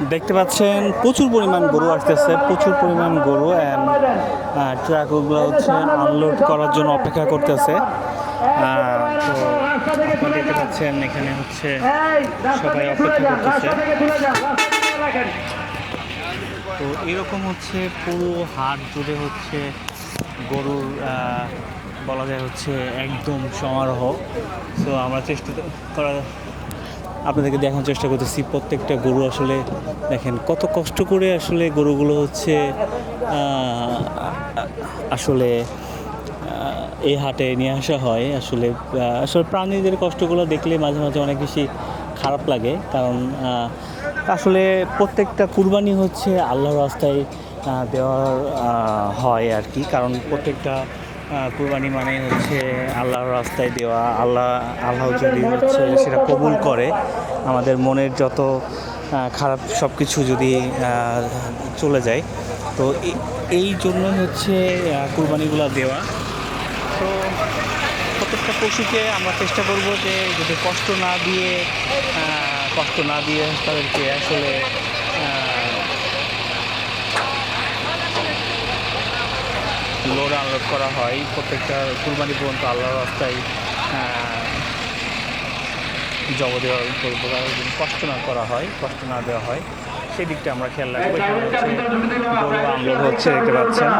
দেখতে পাচ্ছেন প্রচুর পরিমাণ গরু আসতেছে, প্রচুর পরিমাণ গরু অ্যান্ড ট্রাকগুলো হচ্ছে আনলোড করার জন্য অপেক্ষা করতেছে। তো আপনারা দেখতে পাচ্ছেন এখানে হচ্ছে সবাই অপেক্ষা করতেছে। তো এরকম হচ্ছে পুরো হাট জুড়ে হচ্ছে গরুর বলা যায় হচ্ছে একদম সমারোহ। সো আমরা চেষ্টা করা আপনাদেরকে দেখানোর চেষ্টা করতেছি প্রত্যেকটা গরু আসলে দেখেন কত কষ্ট করে আসলে গরুগুলো হচ্ছে আসলে এই হাটে নিয়ে আসা হয়। আসলে আসলে প্রাণীদের কষ্টগুলো দেখলে মাঝে মাঝে অনেক বেশি খারাপ লাগে, কারণ আসলে প্রত্যেকটা কুরবানি হচ্ছে আল্লাহর রাস্তায় দেওয়ার হয় আর কি। কারণ প্রত্যেকটা কুরবানি মানে হচ্ছে আল্লাহর রাস্তায় দেওয়া। আল্লাহ যদি হচ্ছে সেটা কবুল করে, আমাদের মনের যত খারাপ সব কিছু যদি চলে যায়, তো এই জন্যই হচ্ছে কুরবানিগুলো দেওয়া। তো প্রত্যেকটা পশুকে আমরা চেষ্টা করব যে যদি কষ্ট না দিয়ে তাদেরকে আসলে লোড আনলোড করা হয়। প্রত্যেকটা কুরবানি পর্যন্ত আল্লাহর রাস্তায় জব দেওয়ার কষ্ট না করা হয়, কষ্ট না দেওয়া হয়, সেই দিকটা আমরা খেয়াল রাখবো। এখানে হচ্ছে গরু আনলোড হচ্ছে, দেখতে পাচ্ছেন।